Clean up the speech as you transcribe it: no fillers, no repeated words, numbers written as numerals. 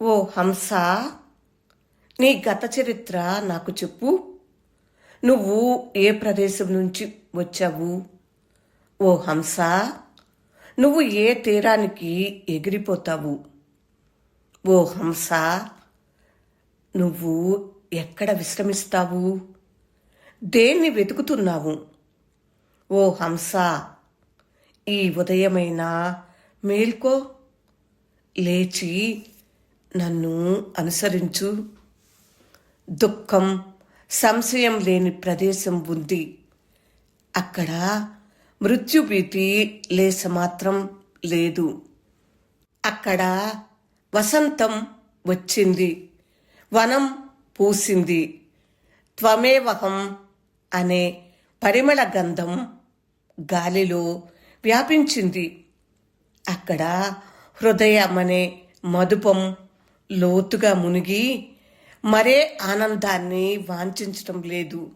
ఓ హంస, నీ గత చరిత్ర నాకు చెప్పు. నువ్వు ఏ ప్రదేశం నుంచి వచ్చావు? ఓ హంస, నువ్వు ఏ తీరానికి ఎగిరిపోతావు? ఓ హంస, నువ్వు ఎక్కడ విశ్రమిస్తావు? దేన్ని వెతుకుతున్నావు? ఓ హంస, ఈ ఉదయమైనా మేల్కో, లేచి నన్ను అనుసరించు. దుఃఖం, సంశయం లేని ప్రదేశం ఉంది. అక్కడ మృత్యుభీతి లేస మాత్రం లేదు. అక్కడ వసంతం వచ్చింది, వనం పూసింది, త్వమేవహం అనే పరిమళ గంధం గాలిలో వ్యాపించింది. అక్కడ హృదయమనే మధుపం లోతుగా మునిగి మరే ఆనందాన్ని వాంఛించటం లేదు.